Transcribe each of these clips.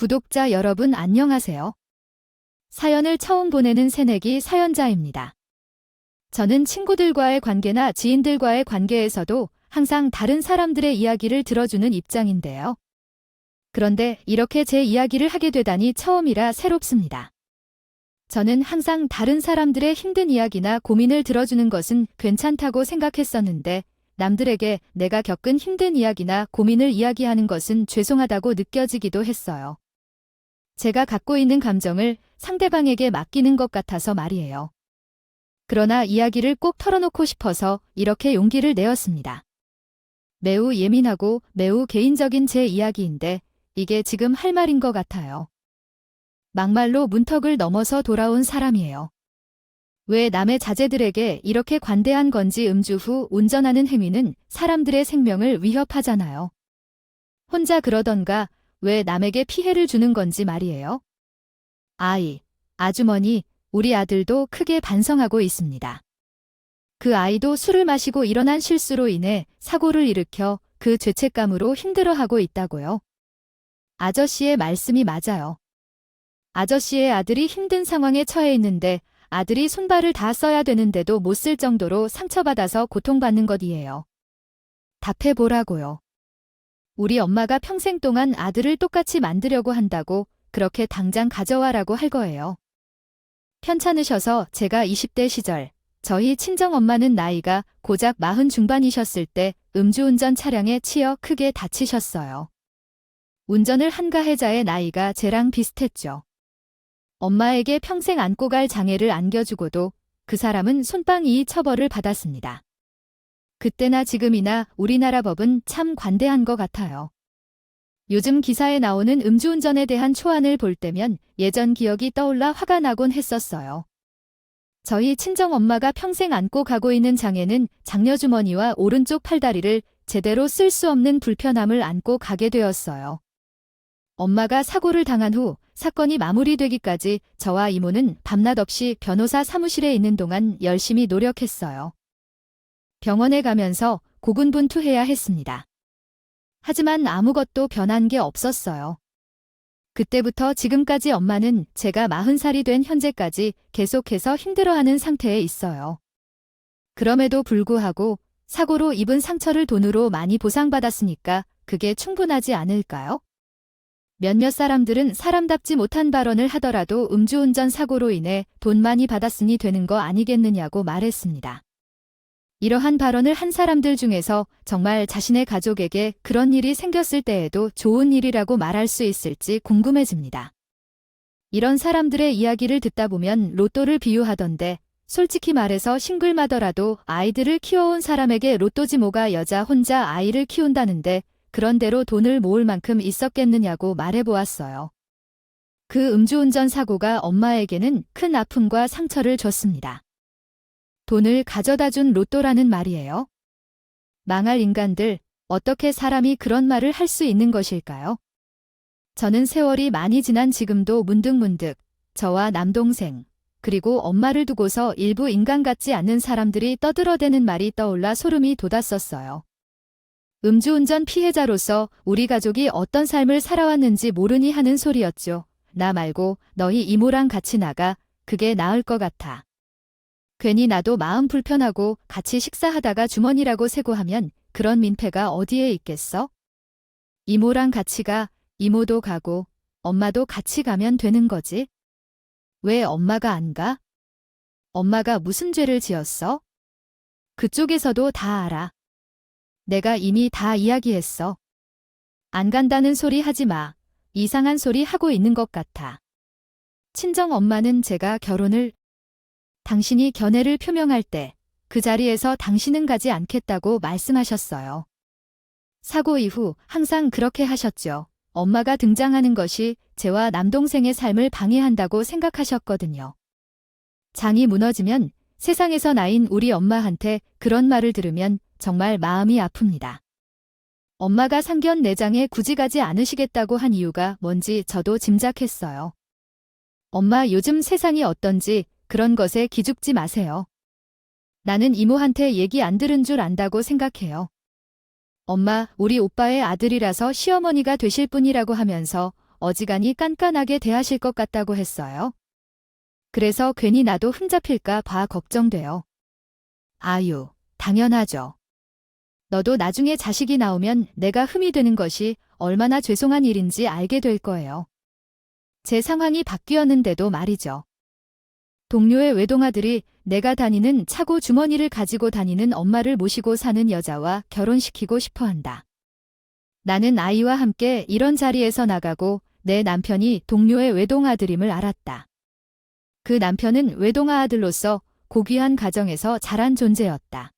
구독자 여러분 안녕하세요. 사연을 처음 보내는 새내기 사연자입니다. 저는 친구들과의 관계나 지인들과의 관계에서도 항상 다른 사람들의 이야기를 들어주는 입장인데요. 그런데 이렇게 제 이야기를 하게 되다니 처음이라 새롭습니다. 저는 항상 다른 사람들의 힘든 이야기나 고민을 들어주는 것은 괜찮다고 생각했었는데 남들에게 내가 겪은 힘든 이야기나 고민을 이야기하는 것은 죄송하다고 느껴지기도 했어요. 제가 갖고 있는 감정을 상대방에게 맡기는 것 같아서 말이에요. 그러나 이야기를 꼭 털어놓고 싶어서 이렇게 용기를 내었습니다. 매우 예민하고 매우 개인적인 제 이야기인데 이게 지금 할 말인 것 같아요. 막말로 문턱을 넘어서 돌아온 사람이에요. 왜 남의 자제들에게 이렇게 관대한 건지 음주 후 운전하는 행위는 사람들의 생명을 위협하잖아요. 혼자 그러던가 왜 남에게 피해를 주는 건지 말이에요. 아주머니, 우리 아들도 크게 반성하고 있습니다. 그 아이도 술을 마시고 일어난 실수로 인해 사고를 일으켜 그 죄책감으로 힘들어하고 있다고요. 아저씨의 말씀이 맞아요. 아저씨의 아들이 힘든 상황에 처해 있는데 아들이 손발을 다 써야 되는데도 못 쓸 정도로 상처받아서 고통받는 것이에요. 답해보라고요. 우리 엄마가 평생 동안 아들을 똑같이 만들려고 한다고 그렇게 당장 가져와라고 할 거예요. 편찮으셔서 제가 20대 시절 저희 친정엄마는 나이가 고작 40 중반이셨을 때 음주운전 차량에 치여 크게 다치셨어요. 운전을 한 가해자의 나이가 제랑 비슷했죠. 엄마에게 평생 안고 갈 장애를 안겨주고도 그 사람은 손방이 처벌을 받았습니다. 그때나 지금이나 우리나라 법은 참 관대한 것 같아요. 요즘 기사에 나오는 음주운전에 대한 초안을 볼 때면 예전 기억이 떠올라 화가 나곤 했었어요. 저희 친정엄마가 평생 안고 가고 있는 장애는 장려주머니와 오른쪽 팔다리를 제대로 쓸 수 없는 불편함을 안고 가게 되었어요. 엄마가 사고를 당한 후 사건이 마무리되기까지 저와 이모는 밤낮 없이 변호사 사무실에 있는 동안 열심히 노력했어요. 병원에 가면서 고군분투해야 했습니다. 하지만 아무것도 변한 게 없었어요. 그때부터 지금까지 엄마는 제가 40살이 된 현재까지 계속해서 힘들어하는 상태에 있어요. 그럼에도 불구하고 사고로 입은 상처를 돈으로 많이 보상받았으니까 그게 충분하지 않을까요? 몇몇 사람들은 사람답지 못한 발언을 하더라도 음주운전 사고로 인해 돈 많이 받았으니 되는 거 아니겠느냐고 말했습니다. 이러한 발언을 한 사람들 중에서 정말 자신의 가족에게 그런 일이 생겼을 때에도 좋은 일이라고 말할 수 있을지 궁금해집니다. 이런 사람들의 이야기를 듣다 보면 로또를 비유하던데 솔직히 말해서 싱글마더라도 아이들을 키워온 사람에게 로또지 뭐가 여자 혼자 아이를 키운다는데 그런 대로 돈을 모을 만큼 있었겠느냐고 말해보았어요. 그 음주운전 사고가 엄마에게는 큰 아픔과 상처를 줬습니다. 돈을 가져다 준 로또라는 말이에요. 망할 인간들, 어떻게 사람이 그런 말을 할 수 있는 것일까요? 저는 세월이 많이 지난 지금도 문득문득 저와 남동생, 그리고 엄마를 두고서 일부 인간 같지 않는 사람들이 떠들어대는 말이 떠올라 소름이 돋았었어요. 음주운전 피해자로서 우리 가족이 어떤 삶을 살아왔는지 모르니 하는 소리였죠. 나 말고 너희 이모랑 같이 나가, 그게 나을 것 같아. 괜히 나도 마음 불편하고 같이 식사하다가 주머니라고 세고 하면 그런 민폐가 어디에 있겠어? 이모랑 같이 가, 이모도 가고 엄마도 같이 가면 되는 거지. 왜 엄마가 안 가? 엄마가 무슨 죄를 지었어? 그쪽에서도 다 알아. 내가 이미 다 이야기했어. 안 간다는 소리 하지 마. 이상한 소리 하고 있는 것 같아. 친정 엄마는 제가 결혼을 당신이 견해를 표명할 때 그 자리에서 당신은 가지 않겠다고 말씀하셨어요. 사고 이후 항상 그렇게 하셨죠. 엄마가 등장하는 것이 제와 남동생의 삶을 방해한다고 생각하셨거든요. 장이 무너지면 세상에서 나인 우리 엄마한테 그런 말을 들으면 정말 마음이 아픕니다. 엄마가 상견 내장에 굳이 가지 않으시겠다고 한 이유가 뭔지 저도 짐작했어요. 엄마 요즘 세상이 어떤지 그런 것에 기죽지 마세요. 나는 이모한테 얘기 안 들은 줄 안다고 생각해요. 엄마, 우리 오빠의 아들이라서 시어머니가 되실 분이라고 하면서 어지간히 깐깐하게 대하실 것 같다고 했어요. 그래서 괜히 나도 흠잡힐까 봐 걱정돼요. 아유, 당연하죠. 너도 나중에 자식이 나오면 내가 흠이 되는 것이 얼마나 죄송한 일인지 알게 될 거예요. 제 상황이 바뀌었는데도 말이죠. 동료의 외동아들이 내가 다니는 차고 주머니를 가지고 다니는 엄마를 모시고 사는 여자와 결혼시키고 싶어 한다. 나는 아이와 함께 이런 자리에서 나가고 내 남편이 동료의 외동아들임을 알았다. 그 남편은 외동아들로서 고귀한 가정에서 자란 존재였다.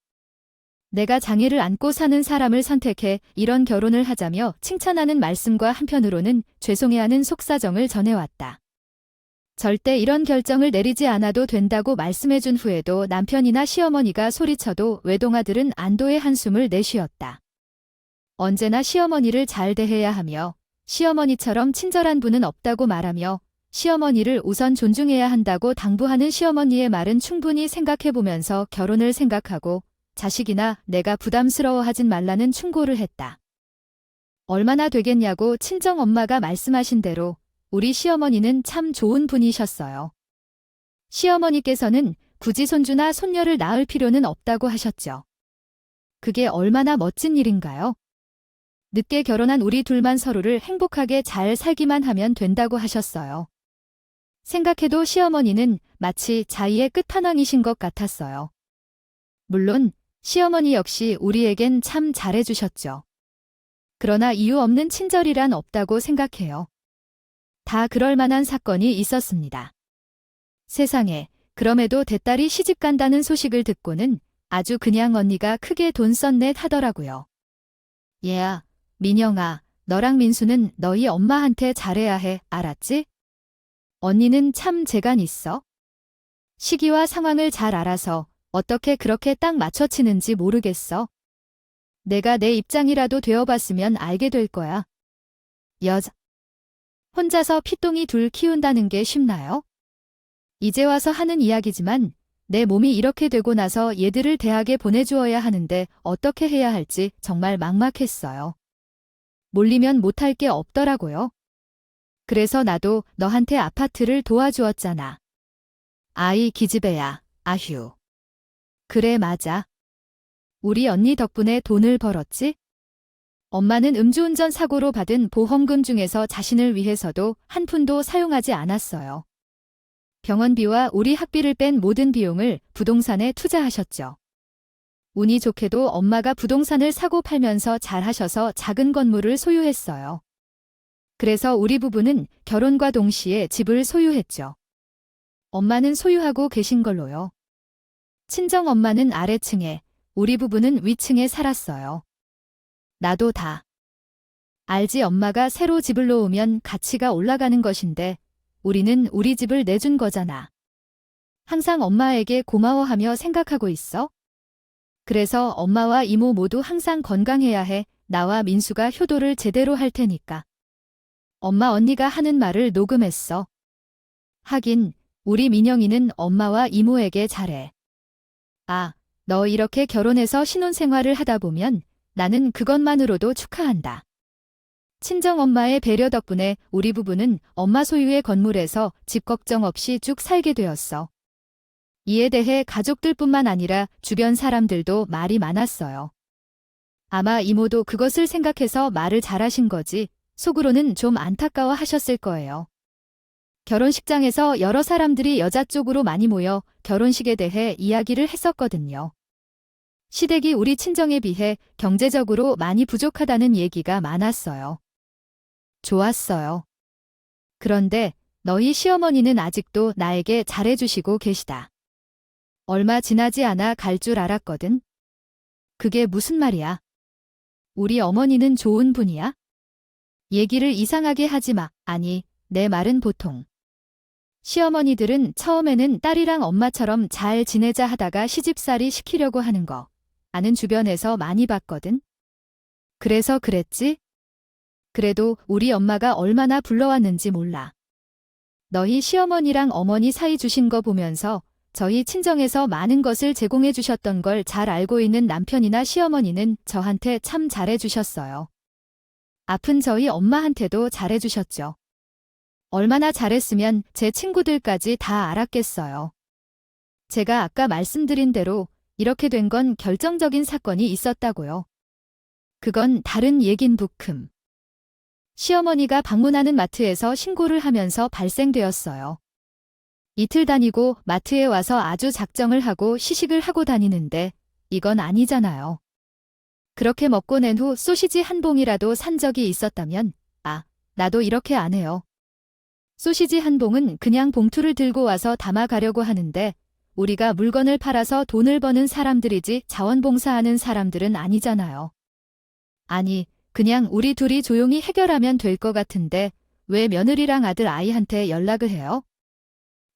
내가 장애를 안고 사는 사람을 선택해 이런 결혼을 하자며 칭찬하는 말씀과 한편으로는 죄송해하는 속사정을 전해왔다. 절대 이런 결정을 내리지 않아도 된다고 말씀해준 후에도 남편이나 시어머니가 소리쳐도 외동아들은 안도의 한숨을 내쉬었다. 언제나 시어머니를 잘 대해야 하며 시어머니처럼 친절한 분은 없다고 말하며 시어머니를 우선 존중해야 한다고 당부하는 시어머니의 말은 충분히 생각해보면서 결혼을 생각하고 자식이나 내가 부담스러워하진 말라는 충고를 했다. 얼마나 되겠냐고 친정엄마가 말씀하신 대로 우리 시어머니는 참 좋은 분이셨어요. 시어머니께서는 굳이 손주나 손녀를 낳을 필요는 없다고 하셨죠. 그게 얼마나 멋진 일인가요? 늦게 결혼한 우리 둘만 서로를 행복하게 잘 살기만 하면 된다고 하셨어요. 생각해도 시어머니는 마치 자의의 끝판왕이신 것 같았어요. 물론 시어머니 역시 우리에겐 참 잘해주셨죠. 그러나 이유 없는 친절이란 없다고 생각해요. 다 그럴 만한 사건이 있었습니다. 세상에, 그럼에도 대딸이 시집간다는 소식을 듣고는 아주 그냥 언니가 크게 돈 썼네 하더라고요. 얘야, 민영아, 너랑 민수는 너희 엄마한테 잘해야 해, 알았지? 언니는 참 재간 있어. 시기와 상황을 잘 알아서 어떻게 그렇게 딱 맞춰치는지 모르겠어. 내가 내 입장이라도 되어봤으면 알게 될 거야. 여자. 혼자서 피똥이 둘 키운다는 게 쉽나요? 이제 와서 하는 이야기지만 내 몸이 이렇게 되고 나서 얘들을 대학에 보내주어야 하는데 어떻게 해야 할지 정말 막막했어요. 몰리면 못할 게 없더라고요. 그래서 나도 너한테 아파트를 도와주었잖아. 아이 기집애야, 아휴. 그래 맞아. 우리 언니 덕분에 돈을 벌었지? 엄마는 음주운전 사고로 받은 보험금 중에서 자신을 위해서도 한 푼도 사용하지 않았어요. 병원비와 우리 학비를 뺀 모든 비용을 부동산에 투자하셨죠. 운이 좋게도 엄마가 부동산을 사고 팔면서 잘하셔서 작은 건물을 소유했어요. 그래서 우리 부부는 결혼과 동시에 집을 소유했죠. 엄마는 소유하고 계신 걸로요. 친정엄마는 아래층에, 우리 부부는 위층에 살았어요. 나도 다. 알지 엄마가 새로 집을 놓으면 가치가 올라가는 것인데 우리는 우리 집을 내준 거잖아. 항상 엄마에게 고마워하며 생각하고 있어. 그래서 엄마와 이모 모두 항상 건강해야 해. 나와 민수가 효도를 제대로 할 테니까. 엄마 언니가 하는 말을 녹음했어. 하긴 우리 민영이는 엄마와 이모에게 잘해. 아, 너 이렇게 결혼해서 신혼생활을 하다 보면 나는 그것만으로도 축하한다. 친정엄마의 배려 덕분에 우리 부부는 엄마 소유의 건물에서 집 걱정 없이 쭉 살게 되었어. 이에 대해 가족들뿐만 아니라 주변 사람들도 말이 많았어요. 아마 이모도 그것을 생각해서 말을 잘하신 거지 속으로는 좀 안타까워 하셨을 거예요. 결혼식장에서 여러 사람들이 여자 쪽으로 많이 모여 결혼식에 대해 이야기를 했었거든요. 시댁이 우리 친정에 비해 경제적으로 많이 부족하다는 얘기가 많았어요. 좋았어요. 그런데 너희 시어머니는 아직도 나에게 잘해주시고 계시다. 얼마 지나지 않아 갈 줄 알았거든. 그게 무슨 말이야? 우리 어머니는 좋은 분이야? 얘기를 이상하게 하지 마. 아니, 내 말은 보통. 시어머니들은 처음에는 딸이랑 엄마처럼 잘 지내자 하다가 시집살이 시키려고 하는 거 아는 주변에서 많이 봤거든. 그래서 그랬지? 그래도 우리 엄마가 얼마나 불러왔는지 몰라. 너희 시어머니랑 어머니 사이 주신 거 보면서 저희 친정에서 많은 것을 제공해 주셨던 걸 잘 알고 있는 남편이나 시어머니는 저한테 참 잘해 주셨어요. 아픈 저희 엄마한테도 잘해 주셨죠. 얼마나 잘했으면 제 친구들까지 다 알았겠어요. 제가 아까 말씀드린 대로 이렇게 된 건 결정적인 사건이 있었다고요. 그건 다른 얘긴 부큼. 시어머니가 방문하는 마트에서 신고를 하면서 발생되었어요. 이틀 다니고 마트에 와서 아주 작정을 하고 시식을 하고 다니는데 이건 아니잖아요. 그렇게 먹고 낸 후 소시지 한 봉이라도 산 적이 있었다면 나도 이렇게 안 해요. 소시지 한 봉은 그냥 봉투를 들고 와서 담아가려고 하는데 우리가 물건을 팔아서 돈을 버는 사람들이지 자원봉사하는 사람들은 아니잖아요. 아니, 그냥 우리 둘이 조용히 해결하면 될 것 같은데 왜 며느리랑 아들 아이한테 연락을 해요?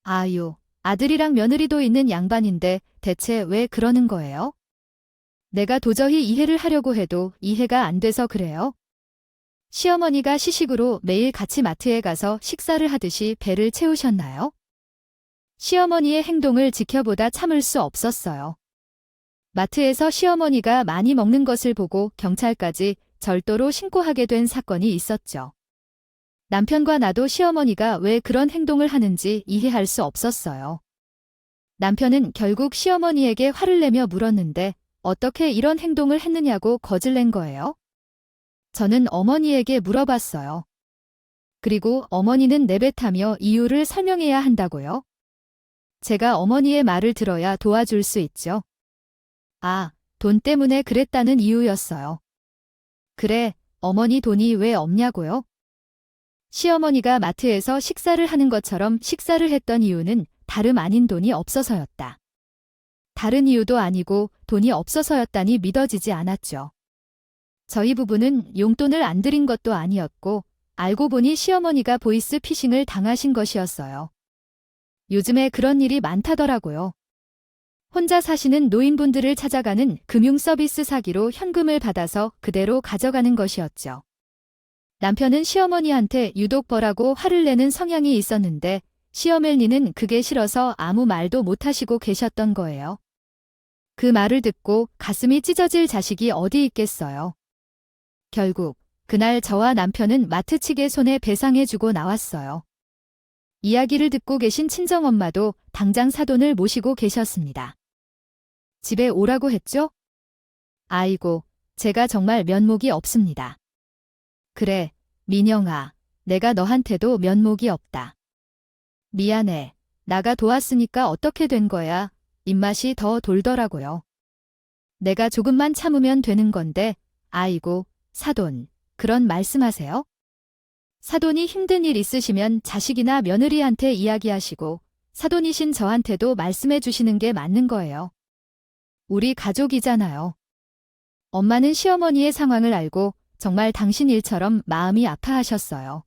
아유, 아들이랑 며느리도 있는 양반인데 대체 왜 그러는 거예요? 내가 도저히 이해를 하려고 해도 이해가 안 돼서 그래요. 시어머니가 시식으로 매일 같이 마트에 가서 식사를 하듯이 배를 채우셨나요? 시어머니의 행동을 지켜보다 참을 수 없었어요. 마트에서 시어머니가 많이 먹는 것을 보고 경찰까지 절도로 신고하게 된 사건이 있었죠. 남편과 나도 시어머니가 왜 그런 행동을 하는지 이해할 수 없었어요. 남편은 결국 시어머니에게 화를 내며 물었는데 어떻게 이런 행동을 했느냐고 거질낸 거예요? 저는 어머니에게 물어봤어요. 그리고 어머니는 내뱉으며 이유를 설명해야 한다고요? 제가 어머니의 말을 들어야 도와줄 수 있죠. 돈 때문에 그랬다는 이유였어요. 그래, 어머니 돈이 왜 없냐고요? 시어머니가 마트에서 식사를 하는 것처럼 식사를 했던 이유는 다름 아닌 돈이 없어서였다. 다른 이유도 아니고 돈이 없어서였다니 믿어지지 않았죠. 저희 부부는 용돈을 안 드린 것도 아니었고 알고 보니 시어머니가 보이스 피싱을 당하신 것이었어요. 요즘에 그런 일이 많다더라고요. 혼자 사시는 노인분들을 찾아가는 금융서비스 사기로 현금을 받아서 그대로 가져가는 것이었죠. 남편은 시어머니한테 유독 벌하고 화를 내는 성향이 있었는데 시어머니는 그게 싫어서 아무 말도 못하시고 계셨던 거예요. 그 말을 듣고 가슴이 찢어질 자식이 어디 있겠어요. 결국 그날 저와 남편은 마트 측의 손에 배상해주고 나왔어요. 이야기를 듣고 계신 친정엄마도 당장 사돈을 모시고 계셨습니다. 집에 오라고 했죠? 아이고, 제가 정말 면목이 없습니다. 그래, 민영아, 내가 너한테도 면목이 없다. 미안해. 나가 도왔으니까 어떻게 된 거야? 입맛이 더 돌더라고요. 내가 조금만 참으면 되는 건데, 아이고, 사돈, 그런 말씀하세요? 사돈이 힘든 일 있으시면 자식이나 며느리한테 이야기하시고, 사돈이신 저한테도 말씀해 주시는 게 맞는 거예요. 우리 가족이잖아요. 엄마는 시어머니의 상황을 알고 정말 당신 일처럼 마음이 아파하셨어요.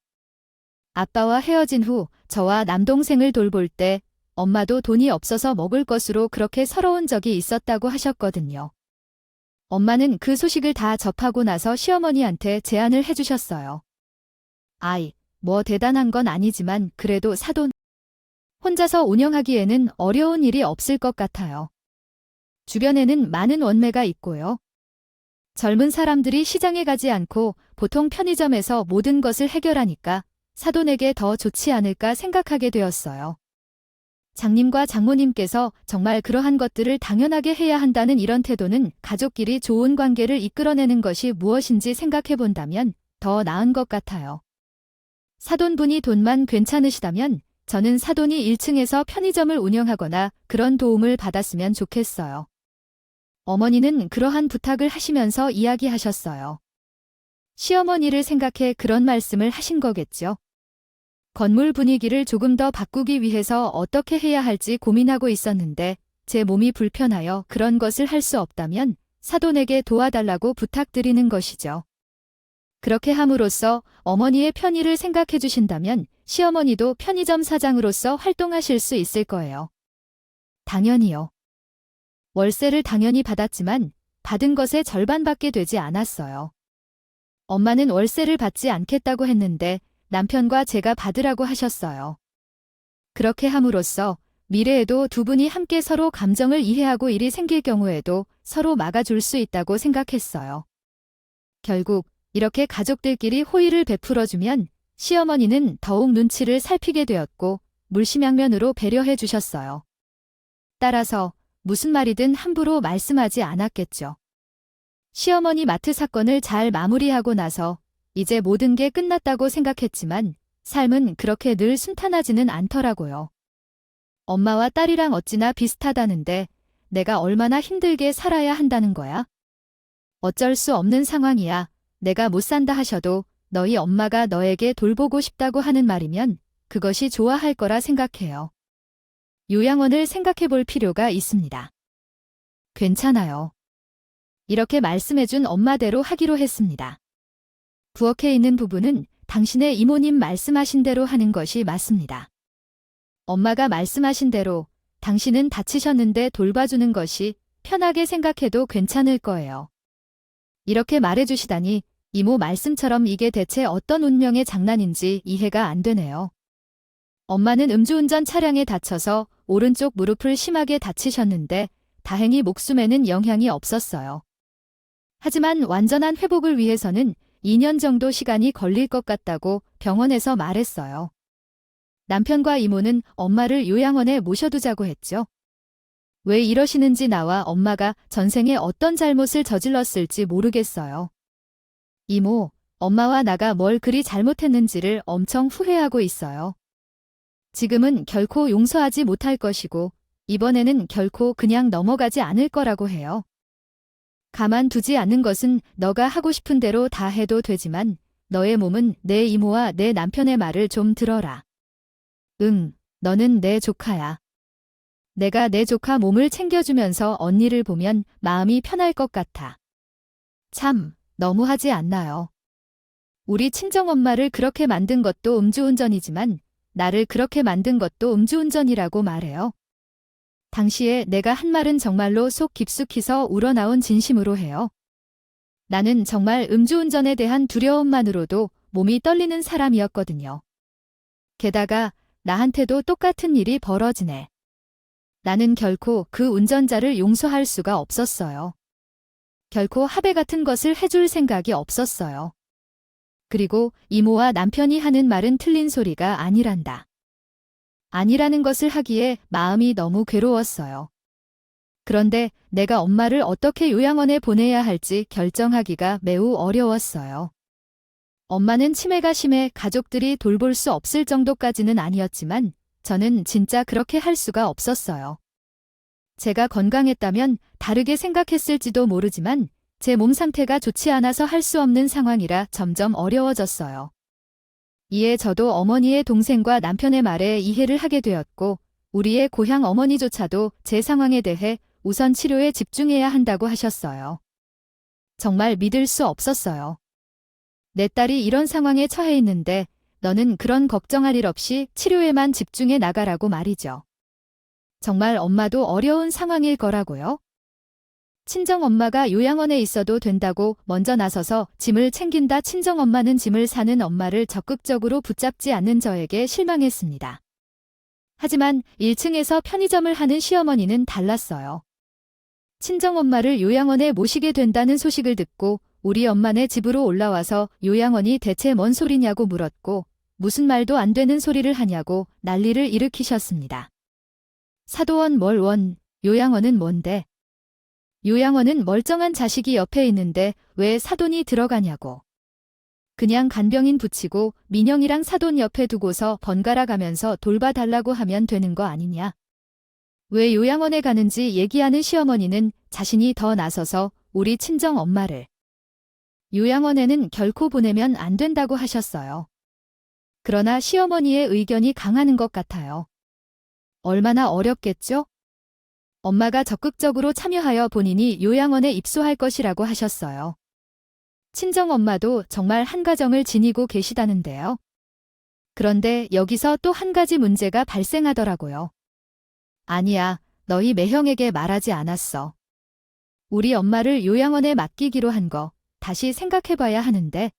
아빠와 헤어진 후 저와 남동생을 돌볼 때 엄마도 돈이 없어서 먹을 것으로 그렇게 서러운 적이 있었다고 하셨거든요. 엄마는 그 소식을 다 접하고 나서 시어머니한테 제안을 해주셨어요. 뭐 대단한 건 아니지만 그래도 사돈 혼자서 운영하기에는 어려운 일이 없을 것 같아요. 주변에는 많은 원매가 있고요. 젊은 사람들이 시장에 가지 않고 보통 편의점에서 모든 것을 해결하니까 사돈에게 더 좋지 않을까 생각하게 되었어요. 장님과 장모님께서 정말 그러한 것들을 당연하게 해야 한다는 이런 태도는 가족끼리 좋은 관계를 이끌어내는 것이 무엇인지 생각해 본다면 더 나은 것 같아요. 사돈분이 돈만 괜찮으시다면 저는 사돈이 1층에서 편의점을 운영하거나 그런 도움을 받았으면 좋겠어요. 어머니는 그러한 부탁을 하시면서 이야기하셨어요. 시어머니를 생각해 그런 말씀을 하신 거겠죠. 건물 분위기를 조금 더 바꾸기 위해서 어떻게 해야 할지 고민하고 있었는데 제 몸이 불편하여 그런 것을 할 수 없다면 사돈에게 도와달라고 부탁드리는 것이죠. 그렇게 함으로써 어머니의 편의를 생각해 주신다면 시어머니도 편의점 사장으로서 활동하실 수 있을 거예요. 당연히요. 월세를 당연히 받았지만 받은 것의 절반밖에 되지 않았어요. 엄마는 월세를 받지 않겠다고 했는데 남편과 제가 받으라고 하셨어요. 그렇게 함으로써 미래에도 두 분이 함께 서로 감정을 이해하고 일이 생길 경우에도 서로 막아줄 수 있다고 생각했어요. 결국 이렇게 가족들끼리 호의를 베풀어주면 시어머니는 더욱 눈치를 살피게 되었고 물심양면으로 배려해 주셨어요. 따라서 무슨 말이든 함부로 말씀하지 않았겠죠. 시어머니 마트 사건을 잘 마무리하고 나서 이제 모든 게 끝났다고 생각했지만 삶은 그렇게 늘 순탄하지는 않더라고요. 엄마와 딸이랑 어찌나 비슷하다는데 내가 얼마나 힘들게 살아야 한다는 거야? 어쩔 수 없는 상황이야. 내가 못 산다 하셔도 너희 엄마가 너에게 돌보고 싶다고 하는 말이면 그것이 좋아할 거라 생각해요. 요양원을 생각해 볼 필요가 있습니다. 괜찮아요. 이렇게 말씀해준 엄마대로 하기로 했습니다. 부엌에 있는 부부는 당신의 이모님 말씀하신 대로 하는 것이 맞습니다. 엄마가 말씀하신 대로 당신은 다치셨는데 돌봐주는 것이 편하게 생각해도 괜찮을 거예요. 이렇게 말해주시다니 이모 말씀처럼 이게 대체 어떤 운명의 장난인지 이해가 안 되네요. 엄마는 음주운전 차량에 다쳐서 오른쪽 무릎을 심하게 다치셨는데 다행히 목숨에는 영향이 없었어요. 하지만 완전한 회복을 위해서는 2년 정도 시간이 걸릴 것 같다고 병원에서 말했어요. 남편과 이모는 엄마를 요양원에 모셔두자고 했죠. 왜 이러시는지 나와 엄마가 전생에 어떤 잘못을 저질렀을지 모르겠어요. 이모, 엄마와 나가 뭘 그리 잘못했는지를 엄청 후회하고 있어요. 지금은 결코 용서하지 못할 것이고 이번에는 결코 그냥 넘어가지 않을 거라고 해요. 가만두지 않는 것은 너가 하고 싶은 대로 다 해도 되지만 너의 몸은 내 이모와 내 남편의 말을 좀 들어라. 응, 너는 내 조카야. 내가 내 조카 몸을 챙겨주면서 언니를 보면 마음이 편할 것 같아. 참, 너무하지 않나요? 우리 친정엄마를 그렇게 만든 것도 음주운전이지만 나를 그렇게 만든 것도 음주운전이라고 말해요. 당시에 내가 한 말은 정말로 속 깊숙이서 우러나온 진심으로 해요. 나는 정말 음주운전에 대한 두려움만으로도 몸이 떨리는 사람이었거든요. 게다가 나한테도 똑같은 일이 벌어지네. 나는 결코 그 운전자를 용서할 수가 없었어요. 결코 합의 같은 것을 해줄 생각이 없었어요. 그리고 이모와 남편이 하는 말은 틀린 소리가 아니란다. 아니라는 것을 하기에 마음이 너무 괴로웠어요. 그런데 내가 엄마를 어떻게 요양원에 보내야 할지 결정하기가 매우 어려웠어요. 엄마는 치매가 심해 가족들이 돌볼 수 없을 정도까지는 아니었지만 저는 진짜 그렇게 할 수가 없었어요. 제가 건강했다면 다르게 생각했을지도 모르지만 제 몸 상태가 좋지 않아서 할 수 없는 상황이라 점점 어려워졌어요. 이에 저도 어머니의 동생과 남편의 말에 이해를 하게 되었고 우리의 고향 어머니조차도 제 상황에 대해 우선 치료에 집중해야 한다고 하셨어요. 정말 믿을 수 없었어요. 내 딸이 이런 상황에 처해 있는데 너는 그런 걱정할 일 없이 치료에만 집중해 나가라고 말이죠. 정말 엄마도 어려운 상황일 거라고요? 친정엄마가 요양원에 있어도 된다고 먼저 나서서 짐을 챙긴다. 친정엄마는 짐을 사는 엄마를 적극적으로 붙잡지 않는 저에게 실망했습니다. 하지만 1층에서 편의점을 하는 시어머니는 달랐어요. 친정엄마를 요양원에 모시게 된다는 소식을 듣고 우리 엄마네 집으로 올라와서 요양원이 대체 뭔 소리냐고 물었고 무슨 말도 안 되는 소리를 하냐고 난리를 일으키셨습니다. 사도원 뭘 원, 요양원은 뭔데? 요양원은 멀쩡한 자식이 옆에 있는데 왜 사돈이 들어가냐고. 그냥 간병인 붙이고 민영이랑 사돈 옆에 두고서 번갈아 가면서 돌봐달라고 하면 되는 거 아니냐. 왜 요양원에 가는지 얘기하는 시어머니는 자신이 더 나서서 우리 친정 엄마를 요양원에는 결코 보내면 안 된다고 하셨어요. 그러나 시어머니의 의견이 강하는 것 같아요. 얼마나 어렵겠죠? 엄마가 적극적으로 참여하여 본인이 요양원에 입소할 것이라고 하셨어요. 친정엄마도 정말 한 가정을 지니고 계시다는데요. 그런데 여기서 또 한 가지 문제가 발생하더라고요. 아니야, 너희 매형에게 말하지 않았어. 우리 엄마를 요양원에 맡기기로 한 거 다시 생각해봐야 하는데.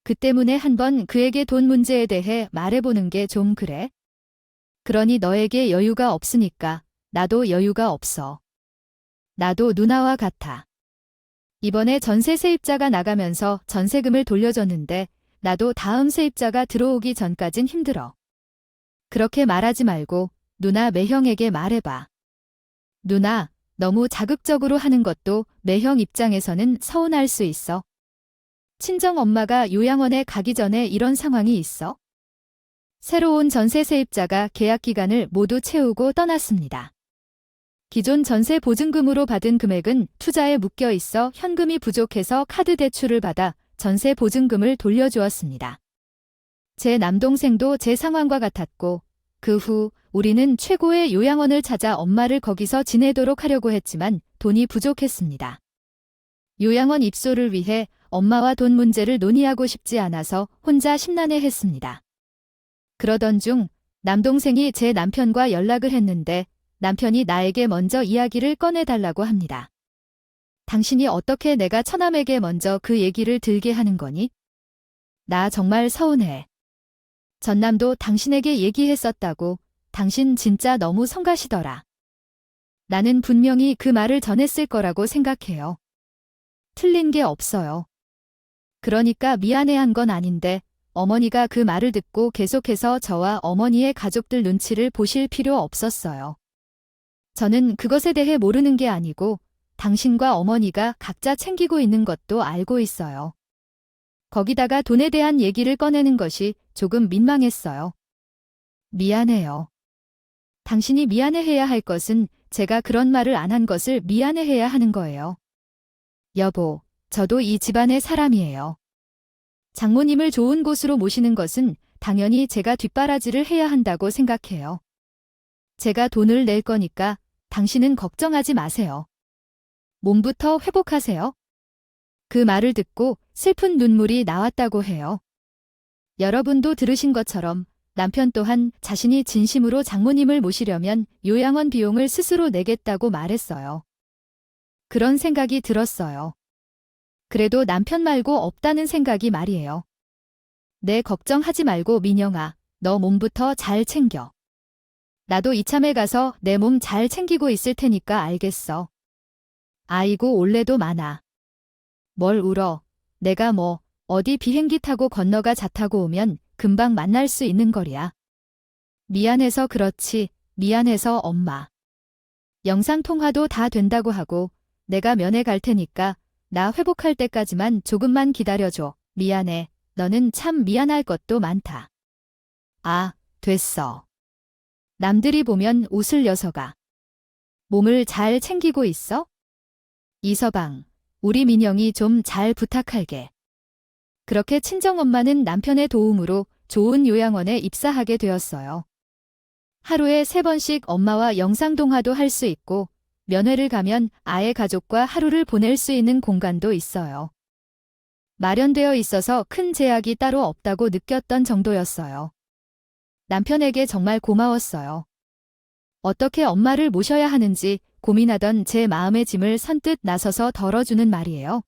그 때문에 한번 그에게 돈 문제에 대해 말해보는 게 좀 그래? 그러니 너에게 여유가 없으니까 나도 여유가 없어. 나도 누나와 같아. 이번에 전세 세입자가 나가면서 전세금을 돌려줬는데 나도 다음 세입자가 들어오기 전까진 힘들어. 그렇게 말하지 말고 누나 매형에게 말해봐. 누나, 너무 자극적으로 하는 것도 매형 입장에서는 서운할 수 있어. 친정 엄마가 요양원에 가기 전에 이런 상황이 있어. 새로운 전세 세입자가 계약 기간을 모두 채우고 떠났습니다. 기존 전세 보증금으로 받은 금액은 투자에 묶여 있어 현금이 부족해서 카드 대출을 받아 전세 보증금을 돌려주었습니다. 제 남동생도 제 상황과 같았고 그 후 우리는 최고의 요양원을 찾아 엄마를 거기서 지내도록 하려고 했지만 돈이 부족했습니다. 요양원 입소를 위해 엄마와 돈 문제를 논의하고 싶지 않아서 혼자 심란해했습니다. 그러던 중 남동생이 제 남편과 연락을 했는데 남편이 나에게 먼저 이야기를 꺼내달라고 합니다. 당신이 어떻게 내가 처남에게 먼저 그 얘기를 들게 하는 거니? 나 정말 서운해. 전남도 당신에게 얘기했었다고. 당신 진짜 너무 성가시더라. 나는 분명히 그 말을 전했을 거라고 생각해요. 틀린 게 없어요. 그러니까 미안해한 건 아닌데 어머니가 그 말을 듣고 계속해서 저와 어머니의 가족들 눈치를 보실 필요 없었어요. 저는 그것에 대해 모르는 게 아니고 당신과 어머니가 각자 챙기고 있는 것도 알고 있어요. 거기다가 돈에 대한 얘기를 꺼내는 것이 조금 민망했어요. 미안해요. 당신이 미안해해야 할 것은 제가 그런 말을 안 한 것을 미안해해야 하는 거예요. 여보, 저도 이 집안의 사람이에요. 장모님을 좋은 곳으로 모시는 것은 당연히 제가 뒷바라지를 해야 한다고 생각해요. 제가 돈을 낼 거니까 당신은 걱정하지 마세요. 몸부터 회복하세요. 그 말을 듣고 슬픈 눈물이 나왔다고 해요. 여러분도 들으신 것처럼 남편 또한 자신이 진심으로 장모님을 모시려면 요양원 비용을 스스로 내겠다고 말했어요. 그런 생각이 들었어요. 그래도 남편 말고 없다는 생각이 말이에요. 내 걱정하지 말고 민영아, 너 몸부터 잘 챙겨. 나도 이참에 가서 내 몸 잘 챙기고 있을 테니까 알겠어. 아이고 올레도 많아. 뭘 울어. 내가 뭐 어디 비행기 타고 건너가 자 타고 오면 금방 만날 수 있는 거리야. 미안해서 그렇지. 미안해서 엄마. 영상통화도 다 된다고 하고 내가 면회 갈 테니까 나 회복할 때까지만 조금만 기다려줘. 미안해. 너는 참 미안할 것도 많다. 아, 됐어. 남들이 보면 웃을 녀석아. 몸을 잘 챙기고 있어? 이서방, 우리 민영이 좀 잘 부탁할게. 그렇게 친정엄마는 남편의 도움으로 좋은 요양원에 입사하게 되었어요. 하루에 3번씩 엄마와 영상통화도 할 수 있고 면회를 가면 아예 가족과 하루를 보낼 수 있는 공간도 있어요. 마련되어 있어서 큰 제약이 따로 없다고 느꼈던 정도였어요. 남편에게 정말 고마웠어요. 어떻게 엄마를 모셔야 하는지 고민하던 제 마음의 짐을 선뜻 나서서 덜어주는 말이에요.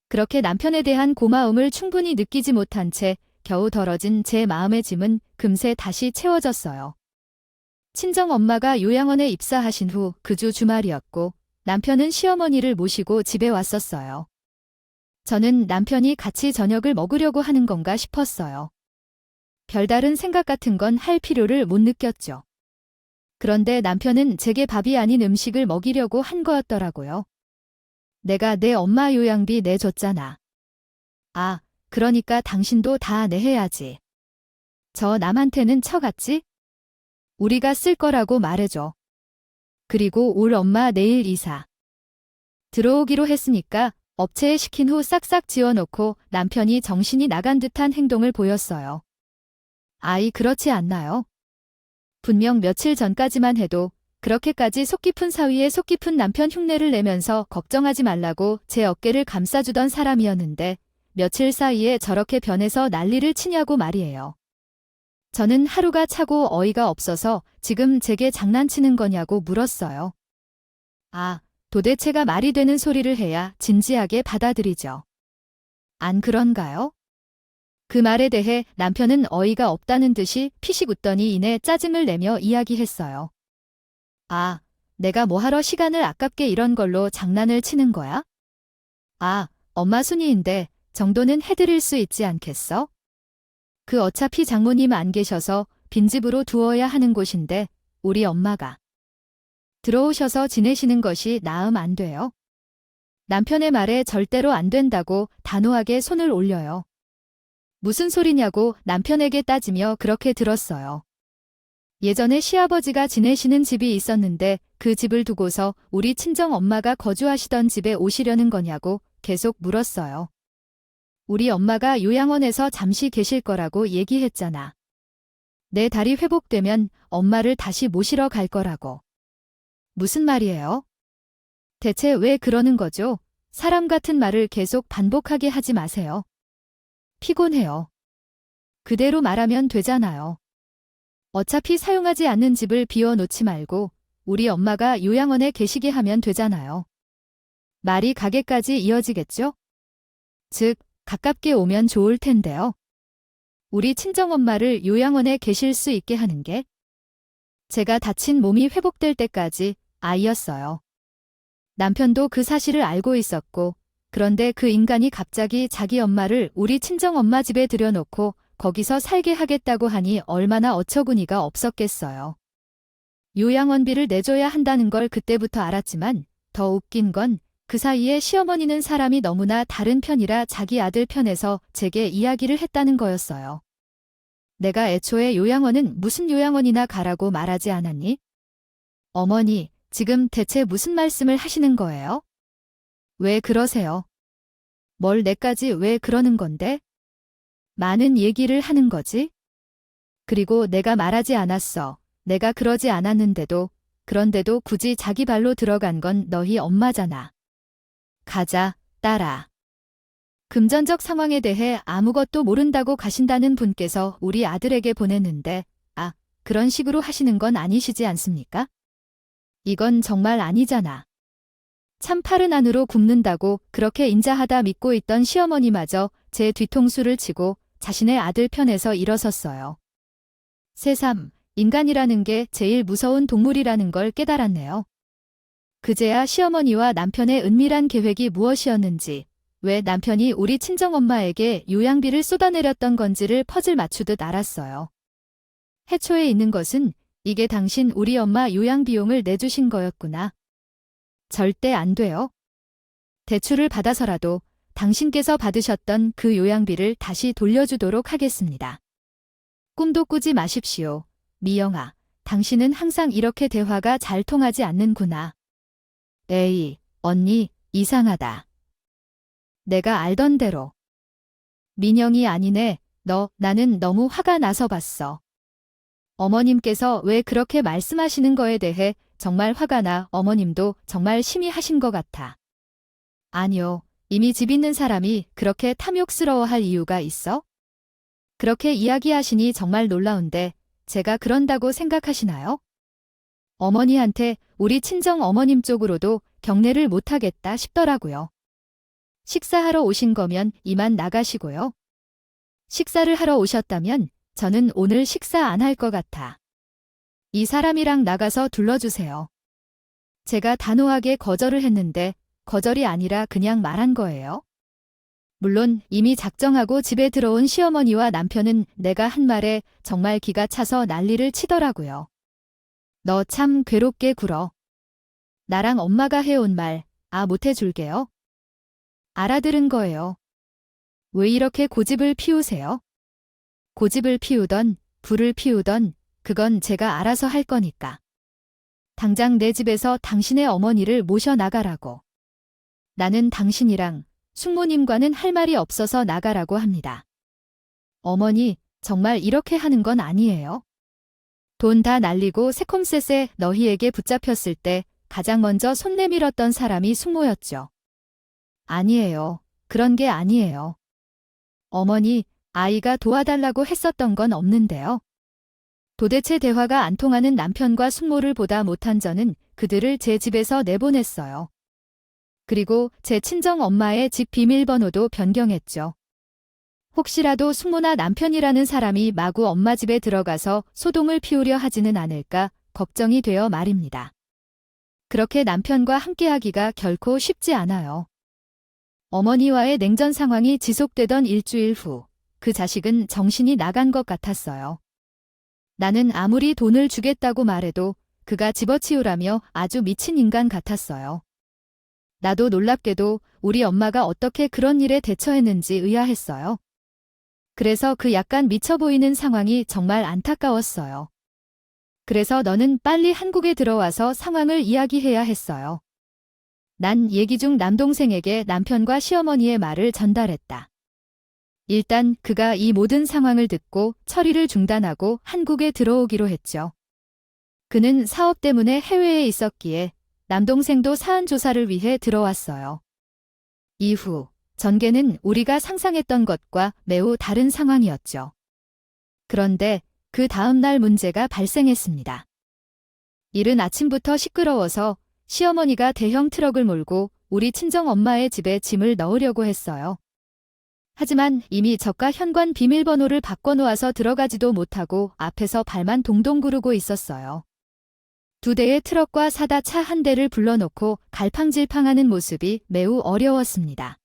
그렇게 남편에 대한 고마움을 충분히 느끼지 못한 채 겨우 덜어진 제 마음의 짐은 금세 다시 채워졌어요. 친정엄마가 요양원에 입사하신 후 그 주 주말이었고 남편은 시어머니를 모시고 집에 왔었어요. 저는 남편이 같이 저녁을 먹으려고 하는 건가 싶었어요. 별다른 생각 같은 건 할 필요를 못 느꼈죠. 그런데 남편은 제게 밥이 아닌 음식을 먹이려고 한 거였더라고요. 내가 내 엄마 요양비 내줬잖아. 아, 그러니까 당신도 다 내해야지. 저 남한테는 처갔지? 우리가 쓸 거라고 말해줘. 그리고 올 엄마 내일 이사. 들어오기로 했으니까 업체에 시킨 후 싹싹 지워놓고 남편이 정신이 나간 듯한 행동을 보였어요. 아이 그렇지 않나요? 분명 며칠 전까지만 해도 그렇게까지 속 깊은 사위에 속 깊은 남편 흉내를 내면서 걱정하지 말라고 제 어깨를 감싸주던 사람이었는데 며칠 사이에 저렇게 변해서 난리를 치냐고 말이에요. 저는 하루가 차고 어이가 없어서 지금 제게 장난치는 거냐고 물었어요. 아, 도대체가 말이 되는 소리를 해야 진지하게 받아들이죠. 안 그런가요? 그 말에 대해 남편은 어이가 없다는 듯이 피식 웃더니 이내 짜증을 내며 이야기했어요. 아, 내가 뭐하러 시간을 아깝게 이런 걸로 장난을 치는 거야? 아, 엄마 순이인데 정도는 해드릴 수 있지 않겠어? 그 어차피 장모님 안 계셔서 빈집으로 두어야 하는 곳인데 우리 엄마가 들어오셔서 지내시는 것이 나음 안 돼요. 남편의 말에 절대로 안 된다고 단호하게 손을 올려요. 무슨 소리냐고 남편에게 따지며 그렇게 들었어요. 예전에 시아버지가 지내시는 집이 있었는데 그 집을 두고서 우리 친정 엄마가 거주하시던 집에 오시려는 거냐고 계속 물었어요. 우리 엄마가 요양원에서 잠시 계실 거라고 얘기했잖아. 내 다리 회복되면 엄마를 다시 모시러 갈 거라고. 무슨 말이에요? 대체 왜 그러는 거죠? 사람 같은 말을 계속 반복하게 하지 마세요. 피곤해요. 그대로 말하면 되잖아요. 어차피 사용하지 않는 집을 비워놓지 말고 우리 엄마가 요양원에 계시게 하면 되잖아요. 말이 가게까지 이어지겠죠? 즉, 가깝게 오면 좋을 텐데요. 우리 친정엄마를 요양원에 계실 수 있게 하는 게 제가 다친 몸이 회복될 때까지 아이였어요. 남편도 그 사실을 알고 있었고, 그런데 그 인간이 갑자기 자기 엄마를 우리 친정엄마 집에 들여놓고 거기서 살게 하겠다고 하니 얼마나 어처구니가 없었겠어요. 요양원비를 내줘야 한다는 걸 그때부터 알았지만 더 웃긴 건 그 사이에 시어머니는 사람이 너무나 다른 편이라 자기 아들 편에서 제게 이야기를 했다는 거였어요. 내가 애초에 요양원은 무슨 요양원이나 가라고 말하지 않았니? 어머니, 지금 대체 무슨 말씀을 하시는 거예요? 왜 그러세요? 뭘 내까지 왜 그러는 건데? 많은 얘기를 하는 거지? 그리고 내가 말하지 않았어. 내가 그러지 않았는데도, 그런데도 굳이 자기 발로 들어간 건 너희 엄마잖아. 가자, 딸아. 금전적 상황에 대해 아무것도 모른다고 가신다는 분께서 우리 아들에게 보냈는데, 그런 식으로 하시는 건 아니시지 않습니까? 이건 정말 아니잖아. 참 팔은 안으로 굽는다고 그렇게 인자하다 믿고 있던 시어머니마저 제 뒤통수를 치고 자신의 아들 편에서 일어섰어요. 새삼, 인간이라는 게 제일 무서운 동물이라는 걸 깨달았네요. 그제야 시어머니와 남편의 은밀한 계획이 무엇이었는지, 왜 남편이 우리 친정엄마에게 요양비를 쏟아내렸던 건지를 퍼즐 맞추듯 알았어요. 해초에 있는 것은 이게 당신 우리 엄마 요양비용을 내주신 거였구나. 절대 안 돼요. 대출을 받아서라도 당신께서 받으셨던 그 요양비를 다시 돌려주도록 하겠습니다. 꿈도 꾸지 마십시오. 미영아, 당신은 항상 이렇게 대화가 잘 통하지 않는구나. 에이, 언니, 이상하다. 내가 알던 대로. 민영이 아니네. 나는 너무 화가 나서 봤어. 어머님께서 왜 그렇게 말씀하시는 거에 대해 정말 화가 나. 어머님도 정말 심히 하신 것 같아. 아니요, 이미 집 있는 사람이 그렇게 탐욕스러워할 이유가 있어? 그렇게 이야기하시니 정말 놀라운데 제가 그런다고 생각하시나요? 어머니한테 우리 친정 어머님 쪽으로도 경례를 못하겠다 싶더라고요. 식사하러 오신 거면 이만 나가시고요. 식사를 하러 오셨다면 저는 오늘 식사 안 할 것 같아. 이 사람이랑 나가서 둘러주세요. 제가 단호하게 거절을 했는데 거절이 아니라 그냥 말한 거예요. 물론 이미 작정하고 집에 들어온 시어머니와 남편은 내가 한 말에 정말 기가 차서 난리를 치더라고요. 너 참 괴롭게 굴어. 나랑 엄마가 해온 말, 못해줄게요. 알아들은 거예요. 왜 이렇게 고집을 피우세요? 고집을 피우던, 불을 피우던, 그건 제가 알아서 할 거니까. 당장 내 집에서 당신의 어머니를 모셔 나가라고. 나는 당신이랑 숙모님과는 할 말이 없어서 나가라고 합니다. 어머니, 정말 이렇게 하는 건 아니에요. 돈 다 날리고 새콤새새 너희에게 붙잡혔을 때 가장 먼저 손 내밀었던 사람이 숙모였죠. 아니에요. 그런 게 아니에요. 어머니, 아이가 도와달라고 했었던 건 없는데요. 도대체 대화가 안 통하는 남편과 숙모를 보다 못한 저는 그들을 제 집에서 내보냈어요. 그리고 제 친정 엄마의 집 비밀번호도 변경했죠. 혹시라도 숙모나 남편이라는 사람이 마구 엄마 집에 들어가서 소동을 피우려 하지는 않을까 걱정이 되어 말입니다. 그렇게 남편과 함께하기가 결코 쉽지 않아요. 어머니와의 냉전 상황이 지속되던 일주일 후, 그 자식은 정신이 나간 것 같았어요. 나는 아무리 돈을 주겠다고 말해도 그가 집어치우라며 아주 미친 인간 같았어요. 나도 놀랍게도 우리 엄마가 어떻게 그런 일에 대처했는지 의아했어요. 그래서 그 약간 미쳐 보이는 상황이 정말 안타까웠어요. 그래서 너는 빨리 한국에 들어와서 상황을 이야기해야 했어요. 난 얘기 중 남동생에게 남편과 시어머니의 말을 전달했다. 일단 그가 이 모든 상황을 듣고 처리를 중단하고 한국에 들어오기로 했죠. 그는 사업 때문에 해외에 있었기에 남동생도 사안 조사를 위해 들어왔어요. 이후 전개는 우리가 상상했던 것과 매우 다른 상황이었죠. 그런데 그 다음 날 문제가 발생했습니다. 이른 아침부터 시끄러워서 시어머니가 대형 트럭을 몰고 우리 친정엄마의 집에 짐을 넣으려고 했어요. 하지만 이미 저가 현관 비밀번호를 바꿔놓아서 들어가지도 못하고 앞에서 발만 동동 구르고 있었어요. 2대의 트럭과 사다 차 1대를 불러놓고 갈팡질팡하는 모습이 매우 어려웠습니다.